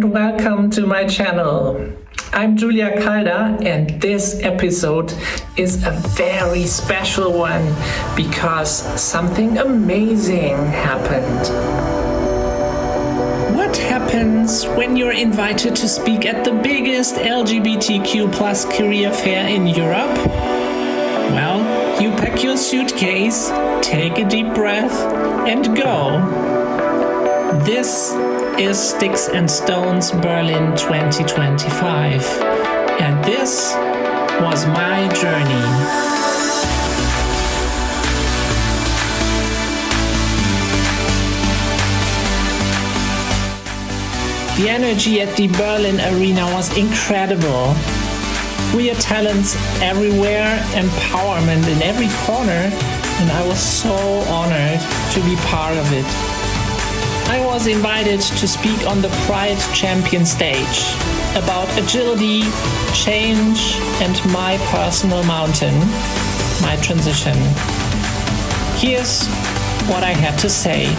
and welcome to my channel. I'm Julia Calda and this episode is a very special one because something amazing happened. What happens when you're invited to speak at the biggest LGBTQ plus career fair in Europe? Well, you pack your suitcase, take a deep breath, and go. This is Sticks and Stones Berlin 2025, and this was my journey. The energy at the Berlin arena was incredible. We had talents everywhere, empowerment in every corner, and I was so honored to be part of it. I was invited to speak on the Pride Champion stage about agility, change, and my personal mountain, my transition. Here's what I had to say.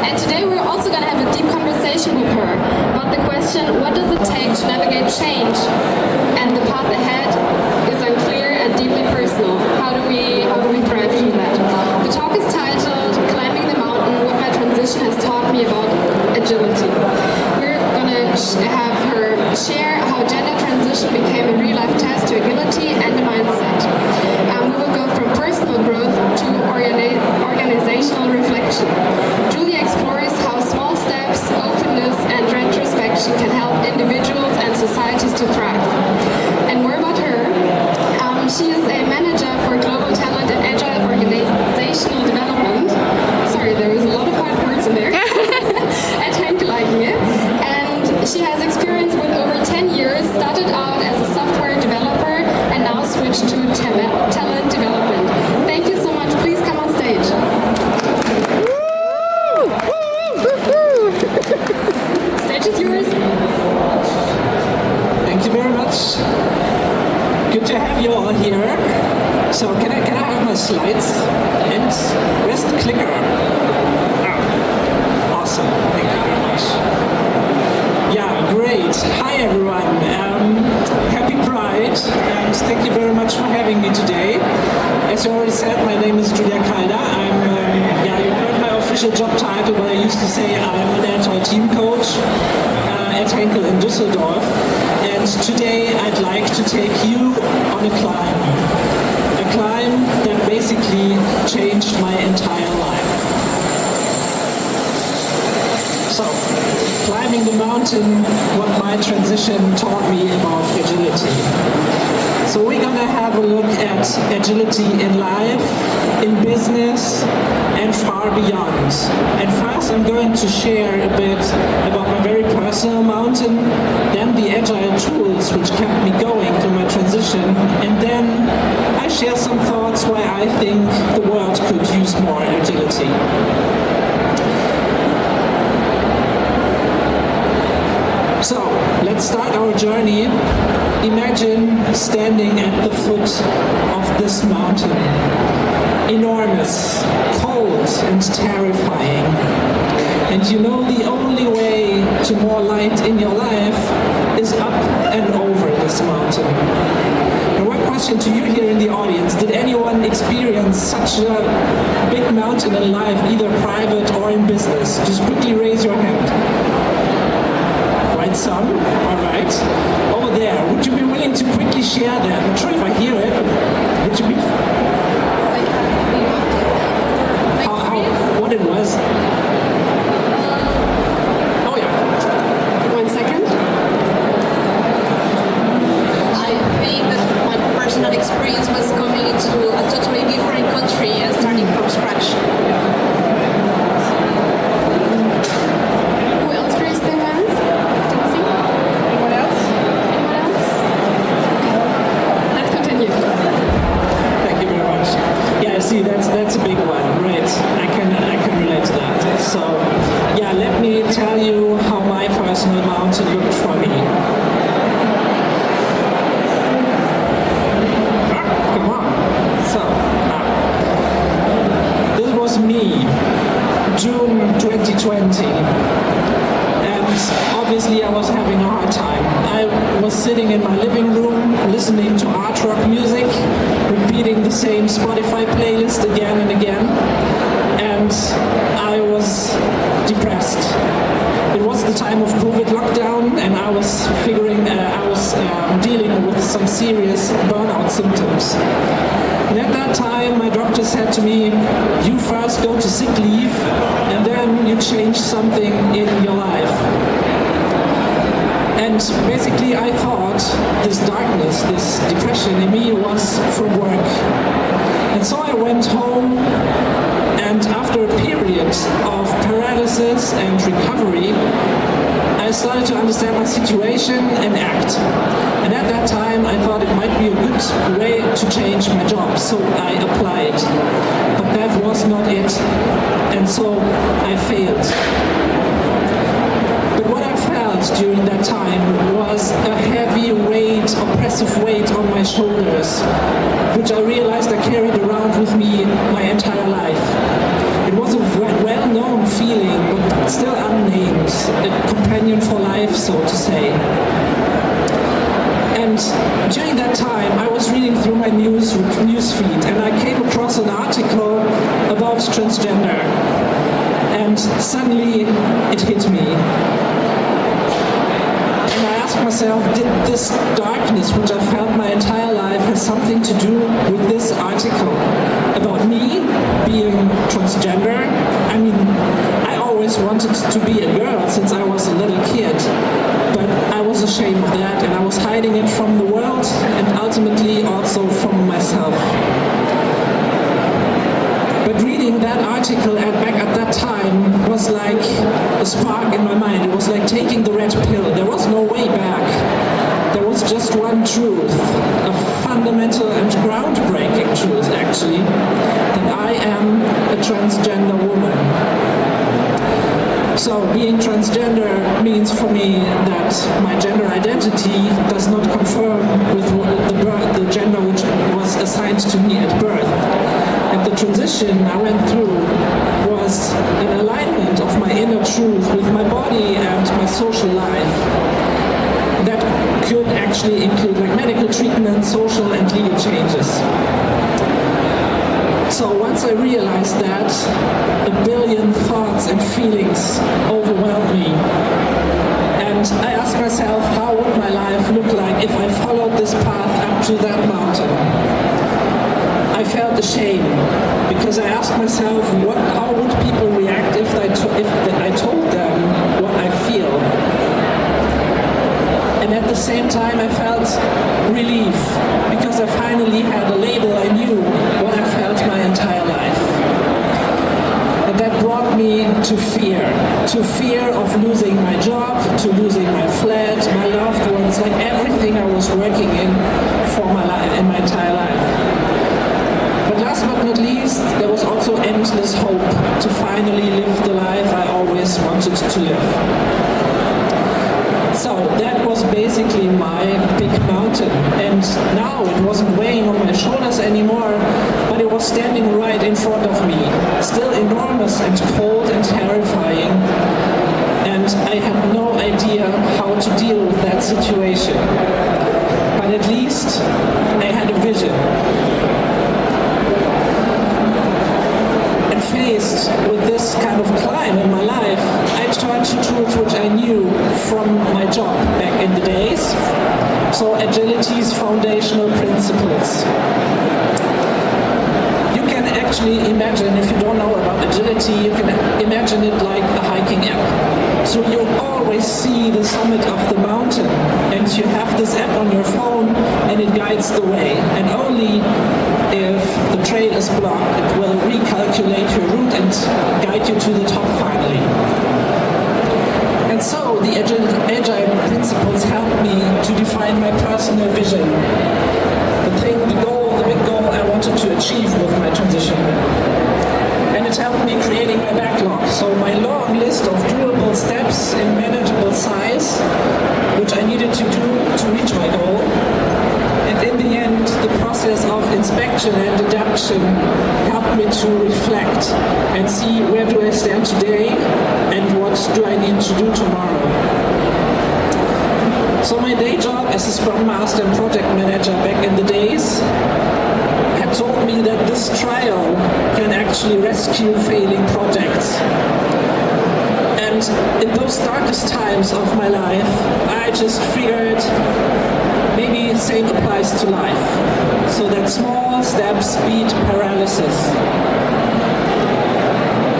And today we're also going to have a deep conversation with her about the question, what does it take to navigate change? And the path ahead is unclear and deeply personal. How do we thrive through that? The talk is titled, Climbing the Mountain, What My Transition Has Taught Me About Agility. We're going to have her share how gender transition became a real-life test to agility and a mindset. We will go from personal growth to organizational reflection. Julia explores how small steps, openness, and retrospection can help individuals and societies to thrive. And more about her. She is a manager for global talent and agile organizational development. Sorry, there was a lot of hard words in there. At Henkel AG. And she has experience with over 10 years, started out as a software developer and now switched to talent development. Thank you so much. Please come on stage. Stage is yours. Thank you very much. Good to have you all here. So can I have my slides? And where's the clicker? Awesome. Thank you very much. Yeah, great. Hi everyone. Happy Pride and thank you very much for having me today. As you already said, my name is Julia Calda. You heard my official job title, but I used to say I'm an Agile Team Coach at Henkel in Düsseldorf. And today I'd like to take you on a climb. A climb that basically changed my entire life. So, climbing the mountain, what my transition taught me about agility. So we're gonna have a look at agility in life, in business, and far beyond. And first I'm going to share a bit about my very personal mountain, then the agile tools which kept me going through my transition, and then I share some thoughts why I think the world could use more agility. So, let's start our journey. Imagine standing at the foot of this mountain. Enormous, cold, and terrifying. And you know the only way to more light in your life is up and over this mountain. And one question to you here in the audience, did anyone experience such a big mountain in life, either private or in business? Just quickly raise your hand. Quite some, alright. Over there, would you be willing to quickly share that? I'm not sure if I hear it, but would you be... what it was? Oh yeah. 1 second. I think that my personal experience was coming into a totally different country and starting from scratch. Who else raised their hands? Didn't see. Anyone else? Okay. Let's continue. Thank you very much. Yeah, see, that's a big one, right? I can relate to that. So, yeah, let me tell you how my personal mountain looked for me. 20. And obviously I was having a hard time. I was sitting in my living room, listening to art rock music, repeating the same Spotify playlist again and again. And I was depressed. It was the time of COVID lockdown, and I was dealing with some serious burnout symptoms. And at that time, my doctor said to me, you first go to sick leave, and then you change something in your life. And basically, I thought this darkness, this depression in me was from work. And so I went home, and after a period of paralysis and recovery, I started to understand my situation and act. And at that time, I thought it might be a good way to change my job, so I applied. But that was not it, and so I failed. But what I felt during that time was a heavy weight, oppressive weight on my shoulders, which I realized I carried around with me my entire life. It was a well-known feeling, but still unnamed, a companion for life, so to say. And during that time, I was reading through my news feed, and I came across an article about transgender. And suddenly, it hit me. And I asked myself, did this darkness, which I felt my entire life, have something to do with this article about me being transgender? I mean, I always wanted to be a girl since I was a little kid, but I was ashamed of that, and I was hiding it from the world and ultimately also from myself. But reading that article back at that time was like a spark in my mind. It was like taking the red pill. There was no way back. There was just one truth, a fundamental and groundbreaking truth, actually, that I am a transgender woman. So being transgender means for me that my gender identity does not conform with the gender which was assigned to me at birth. And the transition I went through was an alignment of my inner truth with my body and my social life. That could actually include like medical treatment, social and legal changes. So once I realized that, a billion thoughts and feelings overwhelmed me. And I asked myself, how would my life look like if I followed this path up to that mountain? I felt ashamed because I asked myself, how would people react if I told them what I feel? And at the same time, I felt relief because I finally had a label. I knew what I felt my entire life. And that brought me to fear of losing my job, to losing my flat, my loved ones, like everything I was working in for my life, in my entire life. But last but not least, there was also endless hope to finally live the life I always wanted to live. So that was basically my big mountain, and now it wasn't weighing on my shoulders anymore, but it was standing right in front of me, still enormous and cold and terrifying, and I had no idea how to deal with that situation. But at least I had a vision. And faced with this kind of climb in my life, I turned to tools which I knew from my job back in the days. So Agility's foundational principles. You can actually imagine, if you don't know about Agility, you can imagine it like a hiking app. So you always see the summit of the mountain, and you have this app on your phone, and it guides the way. And only if the trail is blocked, it will recalculate your route and guide you to the top finally. And so the Agile principles helped me to define my personal vision, the big goal I wanted to achieve with my transition. And it helped me creating my backlog, so my long list of doable steps in manageable size, which I needed to do to reach my goal. And in the end, the process of inspection and adaptation helped helped me to reflect and see where do I stand today and what do I need to do tomorrow. So my day job as a Scrum Master and Project Manager back in the days had told me that this trial can actually rescue failing projects. And in those darkest times of my life, I just figured maybe the same applies to life. So that small steps beat paralysis.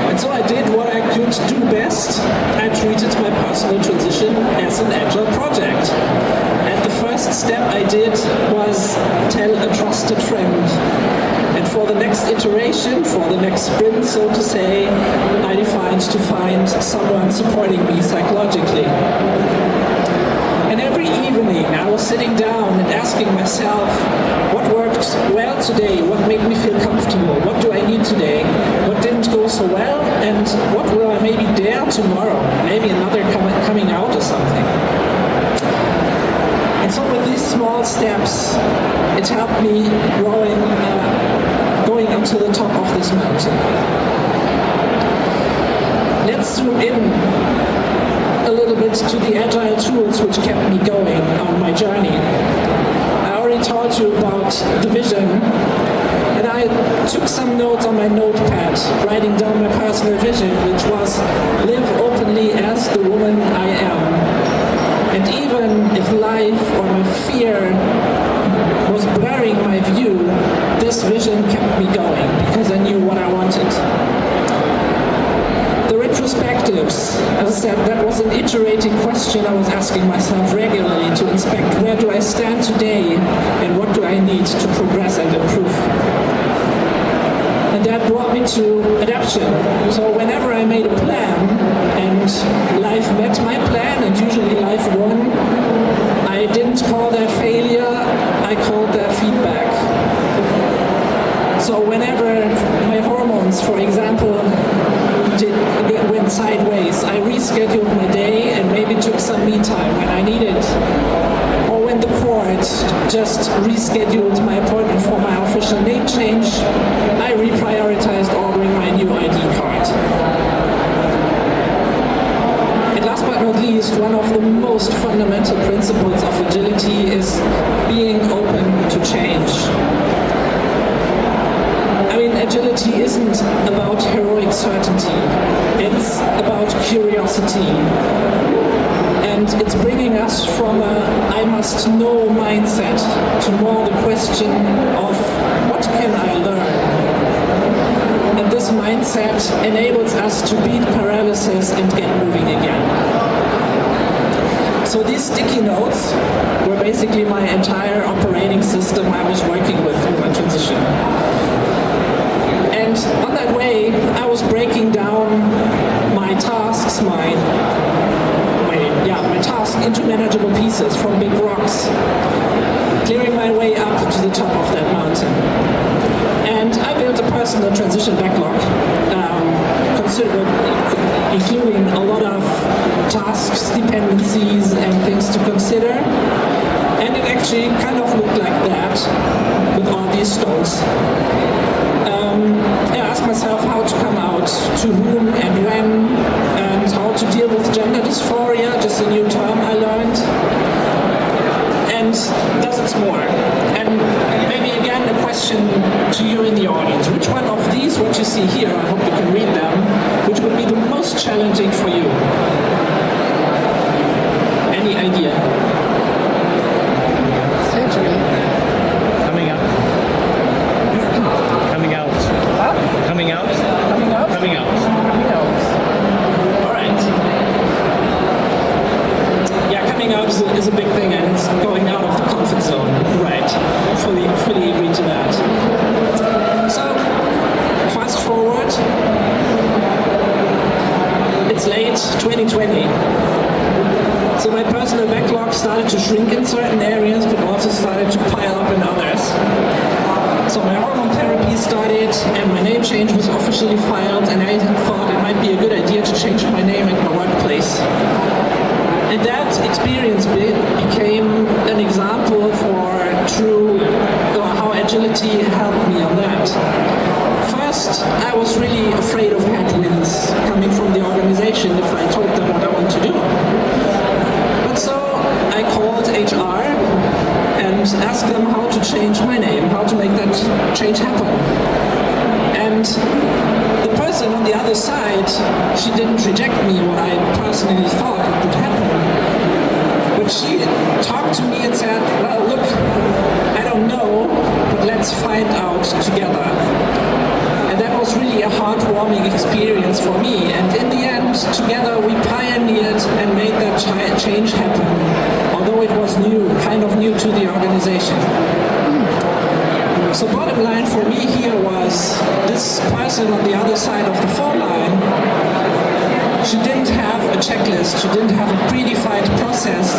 And so I did what I could do best. I treated my personal transition as an agile project. And the first step I did was tell a trusted friend. And for the next iteration, for the next sprint, so to say, I defined to find someone supporting me psychologically. And every evening I was sitting down and asking myself, what worked well today? What made me feel comfortable? What do I need today? What didn't go so well? And what will I maybe dare tomorrow? Maybe another coming out or something. And so with these small steps, it helped me going onto the top of this mountain. Let's zoom in a little bit to the agile tools which kept me going on my journey. I already told you about the vision, and I took some notes on my notepad, writing down my personal vision, which was live openly as the woman I am. And even if life or my fear was blurring my view, this vision kept me going because I knew what I wanted. The retrospectives, as I said, that was an iterating question I was asking myself regularly to inspect where do I stand today and what do I need to progress and improve. And that brought me to adaptation. So whenever I made a plan and life met my plan and usually life won, I didn't call that failure, I called that feedback. So whenever my hormones, for example, went sideways, I rescheduled my day and maybe took some me time when I needed. Or when the court just rescheduled my appointment for my official name change, I reprioritized ordering my new ID card. And last but not least, one of the most fundamental principles of agility is being open to change. I mean, agility isn't about heroic certainty. It's about curiosity. And it's bringing us from a I must know mindset to more the question of what can I learn? And this mindset enables us to beat paralysis and get moving again. So these sticky notes were basically my entire operating system I was working with through my transition. And on that way, I was breaking down my tasks, my task into manageable pieces from big rocks, clearing my way up to the top of that mountain. And I built a personal transition backlog, including a lot of tasks, dependencies, and things to consider. And it actually kind of looked like that with all these stones. I asked myself how to come out, to whom and when, and how to deal with gender dysphoria, just a new term I learned, and dozens more. And maybe again a question to you in the audience. Which one of these, what you see here, I hope you can read them, which would be the most challenging for you? Any idea? Surgery. Coming out. Coming out. Huh? Coming out. Coming out? Coming out. Coming out. All right. Yeah, coming out is a big thing, and it's going out of the comfort zone. Right. Fully agree to that. So, fast forward. It's late 2020. So my personal backlog started to shrink in certain areas, but also started to pile up in others. So my hormone therapy started, and my name change was officially filed, and I thought it might be a good idea to change my name at my workplace. And that experience became an example for how agility helped me on that. First, change happen. And the person on the other side, she didn't reject me what I personally thought would happen. But she talked to me and said, well, look, I don't know, but let's find out together. And that was really a heartwarming experience for me. And in the end, together we pioneered and made that change happen, although it was new, kind of new to the organization. So bottom line for me here was this person on the other side of the phone line, she didn't have a checklist, she didn't have a predefined process,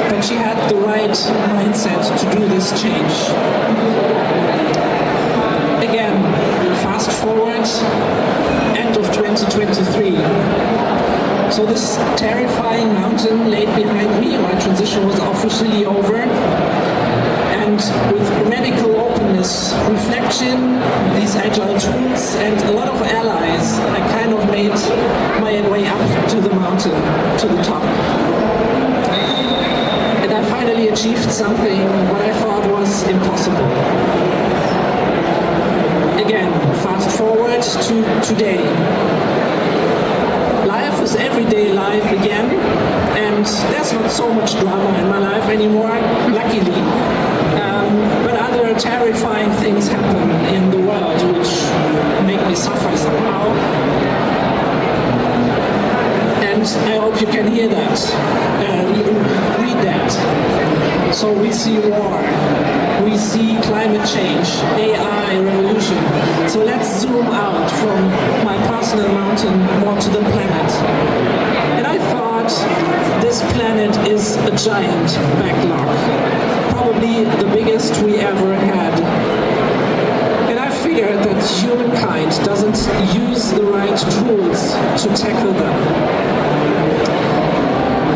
but she had the right mindset to do this change. Again, fast forward, end of 2023. So this terrifying mountain laid behind me, my transition was officially over. And with radical openness, reflection, these agile tools, and a lot of allies, I kind of made my way up to the mountain, to the top. And I finally achieved something what I thought was impossible. Again, fast forward to today. Life is everyday life again, and there's not so much drama in my life anymore, luckily. But other terrifying things happen in the world which make me suffer somehow. And I hope you can hear that, read that. So we see war, we see climate change, AI revolution. So let's zoom out from my personal mountain more to the planet. And I thought this planet is a giant backlog. Probably the biggest we ever had. And I figured that humankind doesn't use the right tools to tackle them.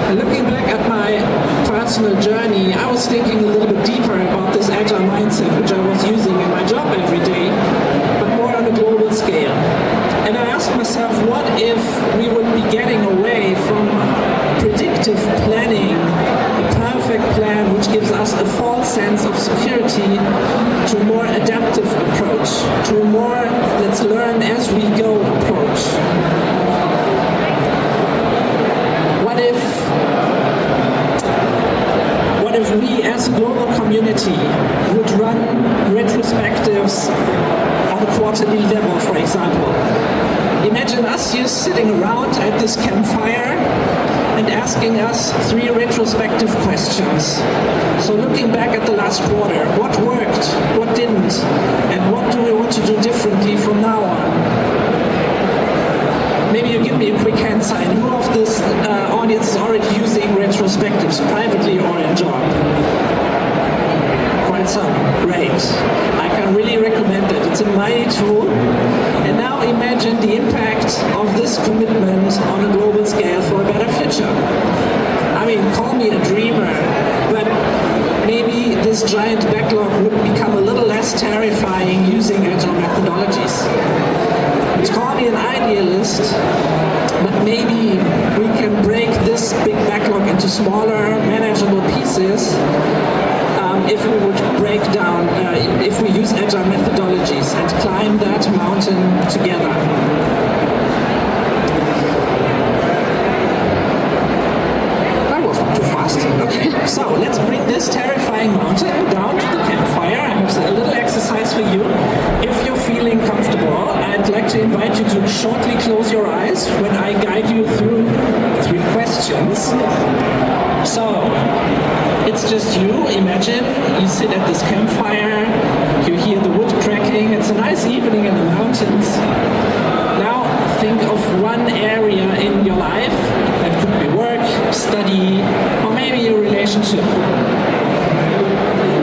And looking back at my personal journey, I was thinking a little bit deeper about this agile mindset which I was using in my job every day, but more on a global scale. And I asked myself, what if we would be getting away from predictive planning, a perfect plan which gives us a false sense of security, to a more adaptive approach, to a more let's learn as we go approach. What if we as a global community would run retrospectives on a quarterly level, for example? Imagine us here sitting around at this campfire and asking us 3 retrospective questions. So looking back at the last quarter, what worked, what didn't, and what do we want to do differently from now on? Maybe you give me a quick hand sign. Who of this audience is already using retrospectives, privately or in job? Quite some. Great. I can really recommend it. It's a mighty tool. And now imagine the impact of this commitment on a global scale for a better future. I mean, call me a dreamer, but maybe this giant backlog would become a little less terrifying using agile methodologies. Call me an idealist, but maybe we can break this big backlog into smaller, manageable pieces if we would break down, if we use agile methodologies and climb that mountain together. That was not too fast. Okay, so let's bring this terrifying mountain down to the campfire. I have a little exercise for you. If you're feeling comfortable, I'd like to invite you to shortly close your eyes when I guide you through 3 questions. So, it's just you. Imagine you sit at this campfire, you hear the wood cracking, it's a nice evening in the mountains. Now think of one area in your life, that could be work, study, or maybe a relationship.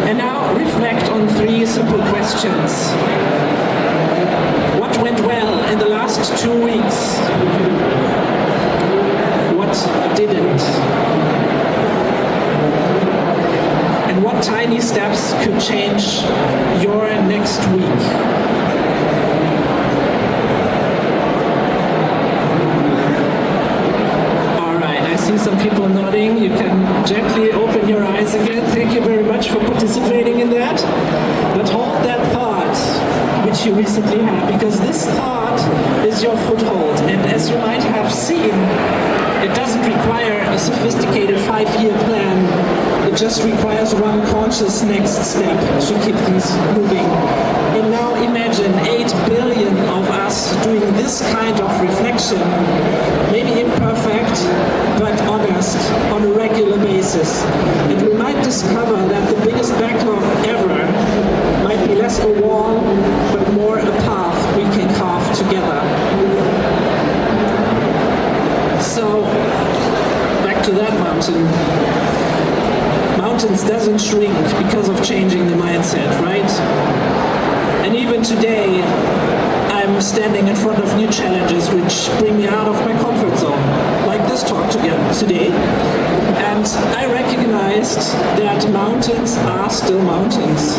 And now reflect on 3 simple questions. What went well in the last 2 weeks? What didn't? And what tiny steps could change your next week? All right, I see some people nodding. You can gently open your eyes again. Thank you very much for participating in that. But hold that thought. you recently had, because this thought is your foothold. And as you might have seen, it doesn't require a sophisticated 5-year plan. It just requires one conscious next step to keep things moving. And now imagine 8 billion of us doing this kind of reflection, maybe imperfect, but honest, on a regular basis. And we might discover that the biggest backlog ever might be less a wall, but more a path we can carve together. So, back to that mountain. Mountains doesn't shrink because of changing the mindset, right? And even today, I'm standing in front of new challenges which bring me out of my comfort zone, like this talk today. And I recognized that mountains are still mountains.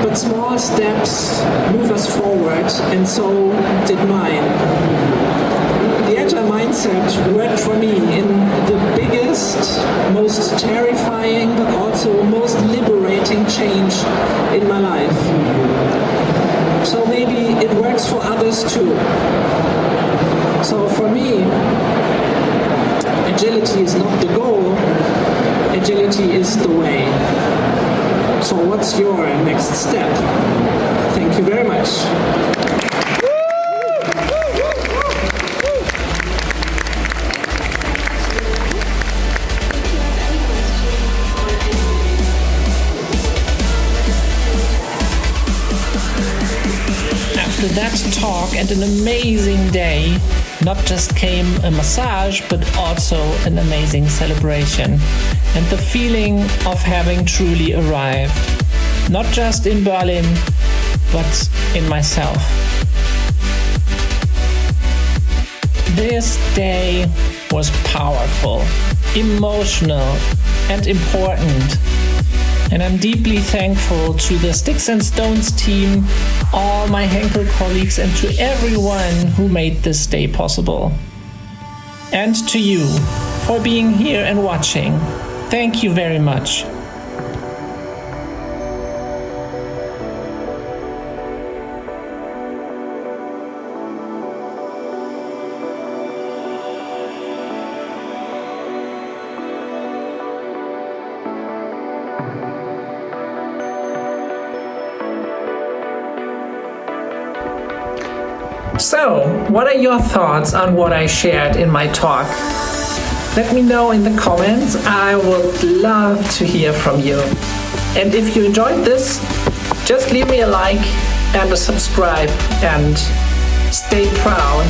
But small steps move us forward, and so did mine. The Agile mindset worked for me in the biggest, most terrifying, but also most liberating change in my life. So maybe it works for others too. So for me, agility is not the goal, agility is the way. So what's your next step? Thank you very much. After that talk and an amazing day, not just came a massage, but also an amazing celebration. And the feeling of having truly arrived. Not just in Berlin, but in myself. This day was powerful, emotional, and important. And I'm deeply thankful to the Sticks and Stones team, all my Henkel colleagues, and to everyone who made this day possible. And to you for being here and watching. Thank you very much. So, what are your thoughts on what I shared in my talk? Let me know in the comments. I would love to hear from you. And if you enjoyed this, just leave me a like and a subscribe, and stay proud.